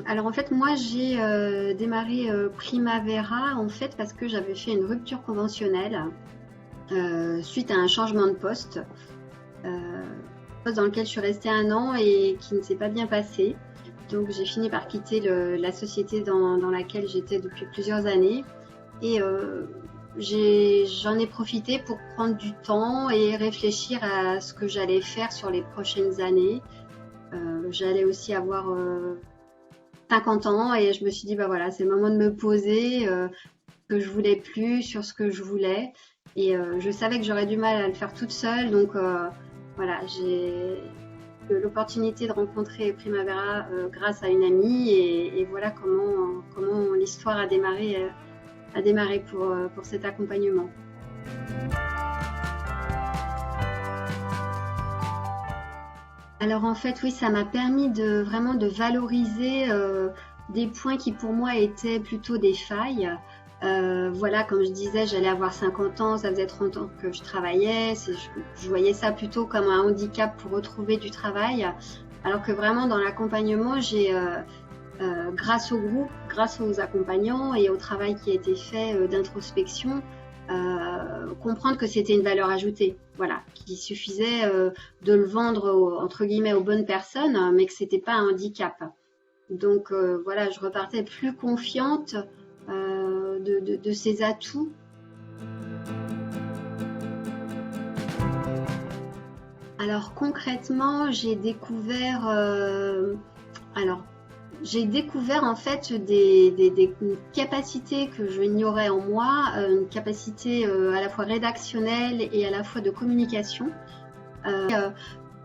Alors en fait, moi j'ai démarré Primavera en fait parce que j'avais fait une rupture conventionnelle suite à un changement de poste, poste dans lequel je suis restée 1 an et qui ne s'est pas bien passé. Donc j'ai fini par quitter la société dans laquelle j'étais depuis plusieurs années et j'en ai profité pour prendre du temps et réfléchir à ce que j'allais faire sur les prochaines années. J'allais aussi avoir 50 ans et je me suis dit bah voilà, c'est le moment de me poser, que je voulais plus, sur ce que je voulais et je savais que j'aurais du mal à le faire toute seule donc voilà, j'ai eu l'opportunité de rencontrer Primavera grâce à une amie et voilà comment l'histoire a démarré pour cet accompagnement. Alors en fait, oui, ça m'a permis vraiment de valoriser des points qui pour moi étaient plutôt des failles. Voilà, comme je disais, j'allais avoir 50 ans, ça faisait 30 ans que je travaillais. Je voyais ça plutôt comme un handicap pour retrouver du travail. Alors que vraiment dans l'accompagnement, j'ai, grâce au groupe, grâce aux accompagnants et au travail qui a été fait d'introspection, comprendre que c'était une valeur ajoutée, voilà, qu'il suffisait de le vendre entre guillemets aux bonnes personnes, mais que c'était pas un handicap. Donc voilà, je repartais plus confiante de ces atouts. Alors concrètement, j'ai découvert en fait des capacités que je ignorais en moi, une capacité à la fois rédactionnelle et à la fois de communication,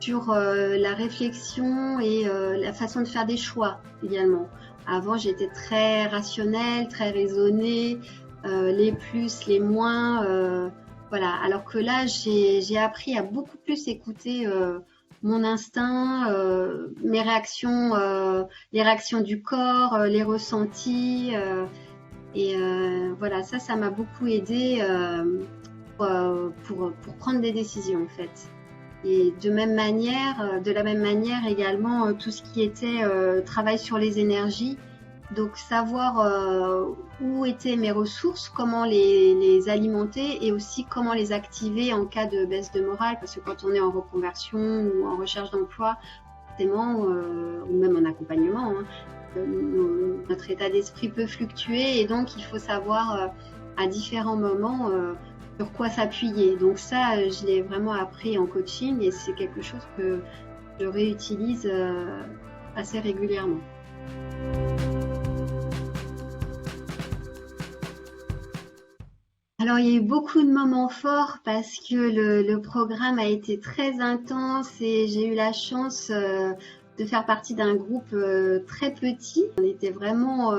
sur la réflexion et la façon de faire des choix également. Avant, j'étais très rationnelle, très raisonnée, les plus, les moins, voilà. Alors que là, j'ai appris à beaucoup plus écouter mon instinct, mes réactions, les réactions du corps, les ressentis. Et voilà, ça m'a beaucoup aidé pour prendre des décisions en fait. Et de la même manière également, tout ce qui était travail sur les énergies. Donc savoir où étaient mes ressources, comment les alimenter et aussi comment les activer en cas de baisse de morale, parce que quand on est en reconversion ou en recherche d'emploi, forcément, ou même en accompagnement, notre état d'esprit peut fluctuer et donc il faut savoir à différents moments sur quoi s'appuyer. Donc ça, je l'ai vraiment appris en coaching et c'est quelque chose que je réutilise assez régulièrement. Alors, il y a eu beaucoup de moments forts parce que le programme a été très intense et j'ai eu la chance de faire partie d'un groupe très petit. On était vraiment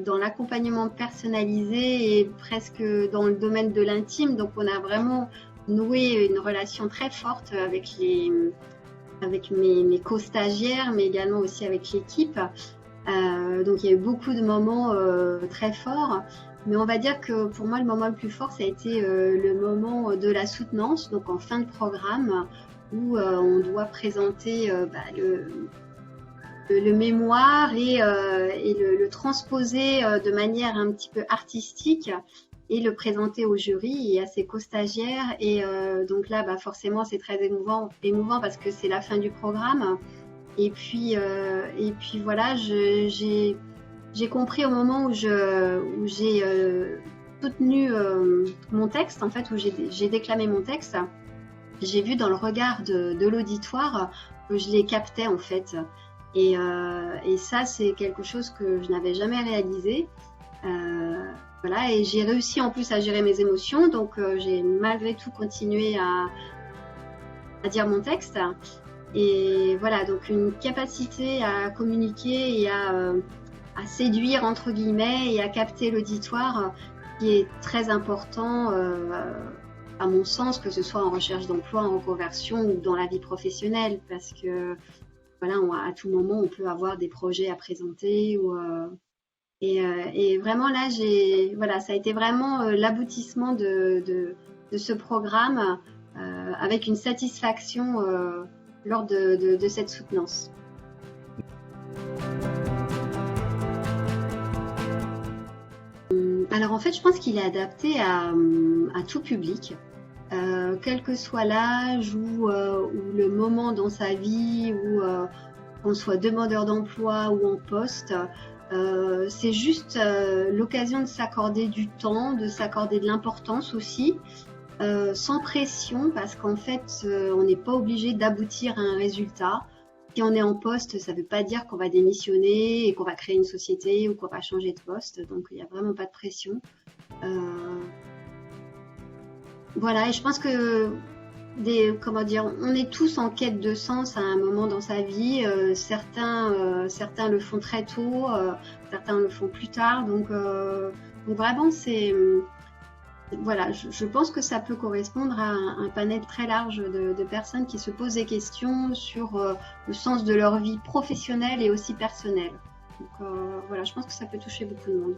dans l'accompagnement personnalisé et presque dans le domaine de l'intime. Donc, on a vraiment noué une relation très forte avec mes co-stagiaires, mais également aussi avec l'équipe. Donc, il y a eu beaucoup de moments très forts. Mais on va dire que pour moi, le moment le plus fort, ça a été le moment de la soutenance, donc en fin de programme, où on doit présenter le mémoire et le transposer de manière un petit peu artistique et le présenter au jury et à ses co-stagiaires. Et donc là, forcément, c'est très émouvant parce que c'est la fin du programme. Et puis voilà, j'ai compris au moment où j'ai soutenu mon texte, en fait, où j'ai déclamé mon texte, j'ai vu dans le regard de l'auditoire que je les captais, en fait. Et ça, c'est quelque chose que je n'avais jamais réalisé. Voilà, et j'ai réussi en plus à gérer mes émotions, donc j'ai malgré tout continué à dire mon texte. Et voilà, donc une capacité à communiquer et à séduire entre guillemets et à capter l'auditoire qui est très important à mon sens, que ce soit en recherche d'emploi, en reconversion ou dans la vie professionnelle, parce que voilà, à tout moment on peut avoir des projets à présenter et vraiment là voilà, ça a été vraiment l'aboutissement de ce programme avec une satisfaction lors de cette soutenance. Alors en fait, je pense qu'il est adapté à tout public, quel que soit l'âge ou le moment dans sa vie, ou qu'on soit demandeur d'emploi ou en poste. C'est juste l'occasion de s'accorder du temps, de s'accorder de l'importance aussi, sans pression, parce qu'en fait, on n'est pas obligé d'aboutir à un résultat. Si on est en poste, ça ne veut pas dire qu'on va démissionner et qu'on va créer une société ou qu'on va changer de poste. Donc, il n'y a vraiment pas de pression. Voilà, et je pense que on est tous en quête de sens à un moment dans sa vie. Certains le font très tôt, certains le font plus tard. Donc vraiment, voilà, je pense que ça peut correspondre à un panel très large de personnes qui se posent des questions sur le sens de leur vie professionnelle et aussi personnelle. Donc voilà, je pense que ça peut toucher beaucoup de monde.